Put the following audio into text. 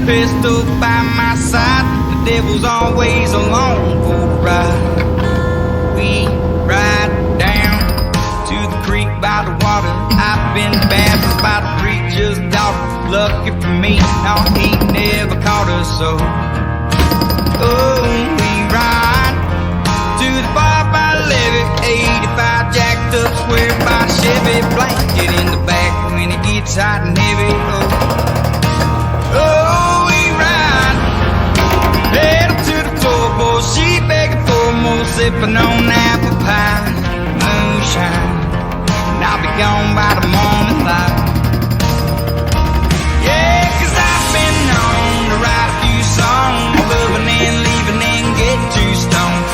pistol by my side. The devil's always along for the ride. We ride down to the creek by the water. I've been baptized by the preacher's daughter. Lucky for me, no, he never caught us, so oh, we ride to the bar by the levee. 85 jacked up, square by Chevy. Blanket in the back when it gets hot and heavy. Oh, we ride pedal to the floor, boy. She begging for more, sipping on apple pie moonshine. And I'll be gone by the